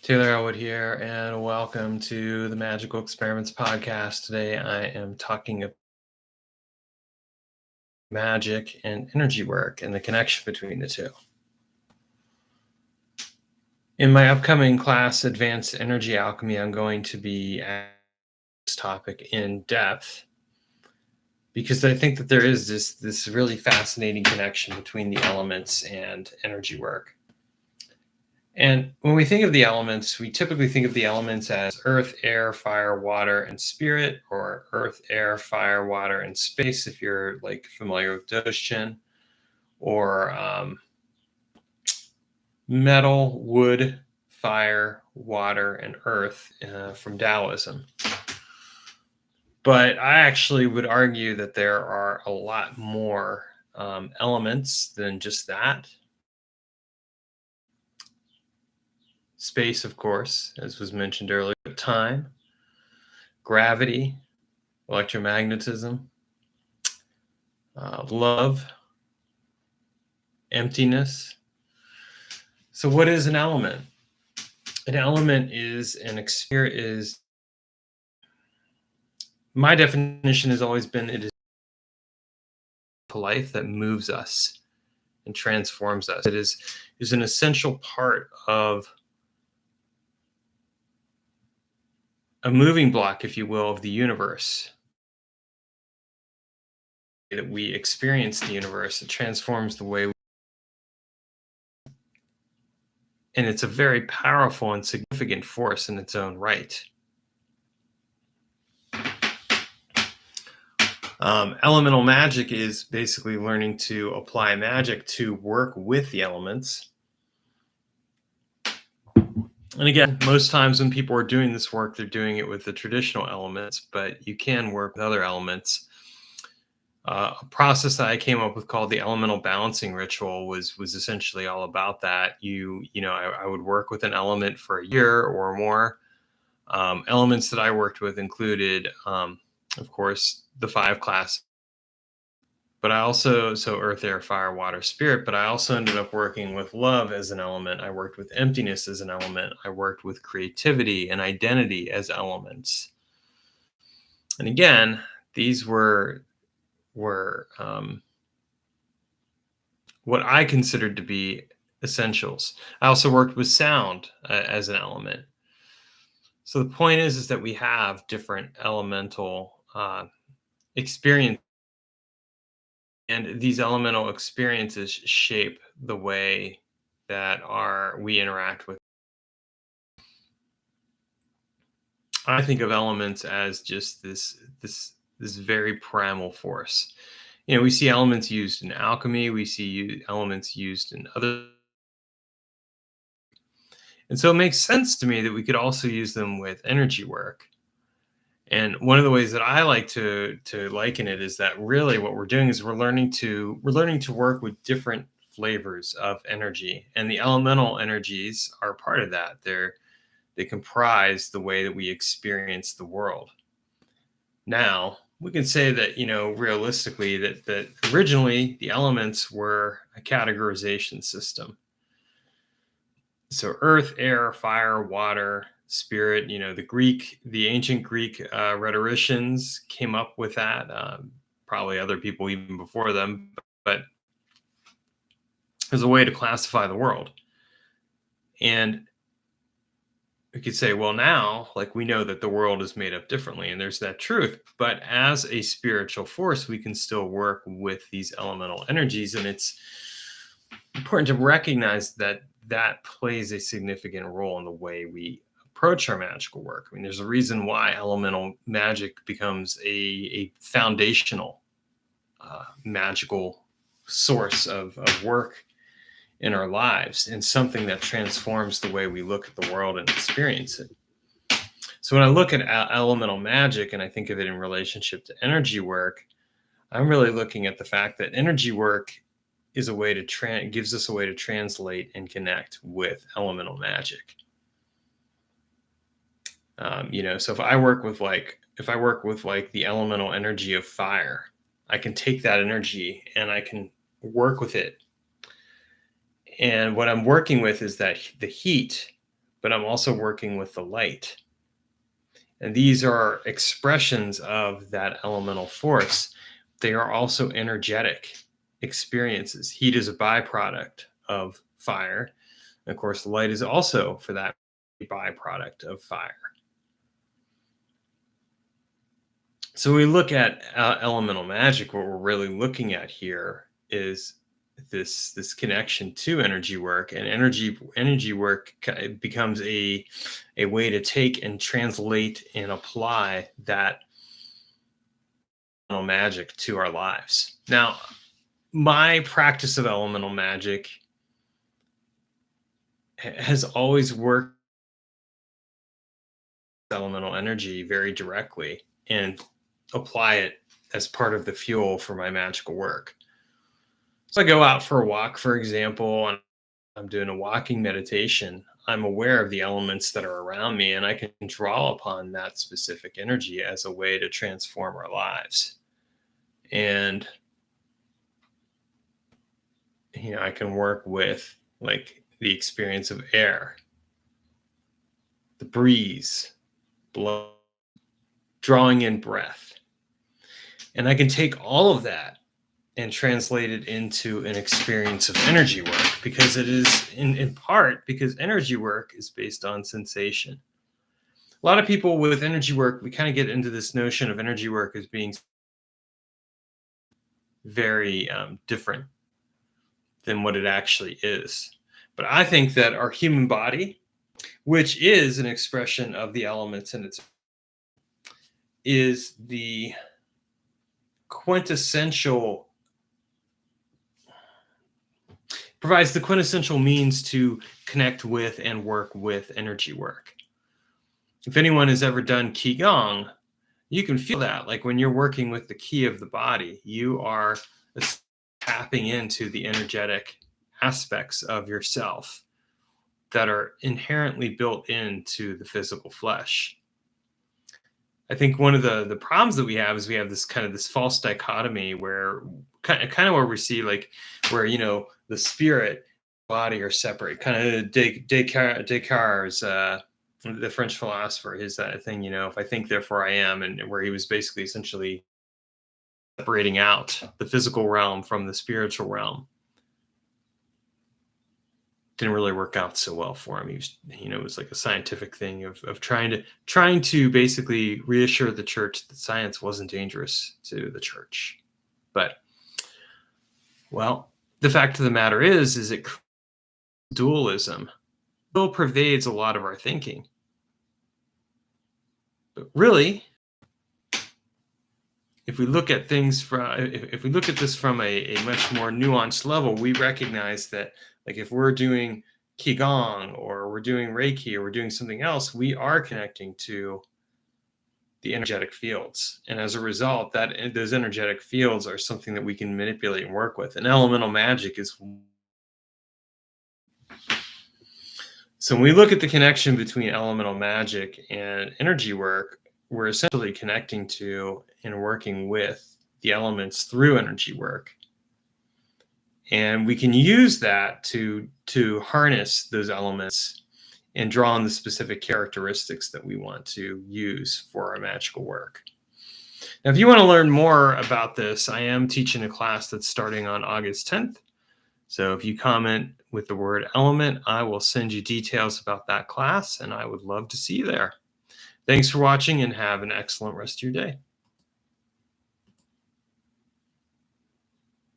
Taylor Ellwood here, and welcome to the Magical Experiments podcast. Today I am talking about magic and energy work and the connection between the two. In my upcoming class, Advanced Energy Alchemy, I'm going to be at this topic in depth because I think that there is this really fascinating connection between the elements and energy work. And when we think of the elements, we typically think of the elements as earth, air, fire, water, and spirit, or earth, air, fire, water, and space, if you're like familiar with Doshchin, or metal, wood, fire, water, and earth from Taoism. But I actually would argue that there are a lot more elements than just that. Space, of course, as was mentioned earlier, time, gravity, electromagnetism, love, emptiness. So what is an element? An element is my definition has always been it is life that moves us and transforms us. It is an essential part of a moving block, if you will, of the universe. That we experience the universe, it transforms the way and it's a very powerful and significant force in its own right. Elemental magic is basically learning to apply magic to work with the elements. And again, most times when people are doing this work, they're doing it with the traditional elements, but you can work with other elements. A process that I came up with called the elemental balancing ritual was essentially all about that. I would work with an element for a year or more. Elements that I worked with included, of course, the 5 classes. But I also, so earth, air, fire, water, spirit, but I also ended up working with love as an element. I worked with emptiness as an element. I worked with creativity and identity as elements. And again, these were what I considered to be essentials. I also worked with sound as an element. So the point is that we have different elemental experiences. And these elemental experiences shape the way that we interact with. I think of elements as just this very primal force. We see elements used in alchemy. We see elements used in other. And so it makes sense to me that we could also use them with energy work. And one of the ways that I like to liken it is that really what we're doing is we're learning to work with different flavors of energy, and the elemental energies are part of that. They comprise the way that we experience the world. Now, we can say that, realistically that originally the elements were a categorization system. So earth, air, fire, water, spirit, the ancient Greek rhetoricians came up with that. Probably other people even before them, but as a way to classify the world. And we could say, well, now, like, we know that the world is made up differently, and there's that truth. But as a spiritual force, we can still work with these elemental energies, and it's important to recognize that plays a significant role in the way we approach our magical work. I mean, there's a reason why elemental magic becomes a foundational magical source of work in our lives, and something that transforms the way we look at the world and experience it. So when I look at elemental magic and I think of it in relationship to energy work, I'm really looking at the fact that energy work is a way to gives us a way to translate and connect with elemental magic. So if I work with the elemental energy of fire, I can take that energy and I can work with it. And what I'm working with is that the heat but I'm also working with the light. And these are expressions of that elemental force. They are also energetic experiences. Heat is a byproduct of fire. And of course, light is also, for that, a byproduct of fire. So when we look at elemental magic, what we're really looking at here is this connection to energy work, and energy work becomes a way to take and translate and apply that elemental magic to our lives. Now, my practice of elemental magic has always worked elemental energy very directly and apply it as part of the fuel for my magical work. So I go out for a walk, for example, and I'm doing a walking meditation. I'm aware of the elements that are around me, and I can draw upon that specific energy as a way to transform our lives. And I can work with, like, the experience of air, the breeze, blow, drawing in breath. And I can take all of that and translate it into an experience of energy work, because it is in part because energy work is based on sensation. A lot of people with energy work, we kind of get into this notion of energy work as being very different than what it actually is. But I think that our human body, which is an expression of the elements in its, is the quintessential, provides the quintessential means to connect with and work with energy work. If anyone has ever done Qigong, you can feel that. Like when you're working with the ki of the body, you are tapping into the energetic aspects of yourself that are inherently built into the physical flesh. I think one of the problems that we have is we have this kind of this false dichotomy where kind of where we see, like, where the spirit body are separate. Kind of Descartes, the French philosopher, his thing, if I think, therefore I am, and where he was basically essentially separating out the physical realm from the spiritual realm. Didn't really work out so well for him. He was, it was like a scientific thing of trying to basically reassure the church that science wasn't dangerous to the church. But, well, the fact of the matter is it dualism still pervades a lot of our thinking. But really, if we look at things if we look at this from a much more nuanced level, we recognize that, like, if we're doing Qigong or we're doing Reiki or we're doing something else, we are connecting to the energetic fields. And as a result, those energetic fields are something that we can manipulate and work with. And elemental magic is. So when we look at the connection between elemental magic and energy work, we're essentially connecting to and working with the elements through energy work. And we can use that to harness those elements and draw on the specific characteristics that we want to use for our magical work. Now, if you want to learn more about this, I am teaching a class that's starting on August 10th. So if you comment with the word element, I will send you details about that class, and I would love to see you there. Thanks for watching, and have an excellent rest of your day.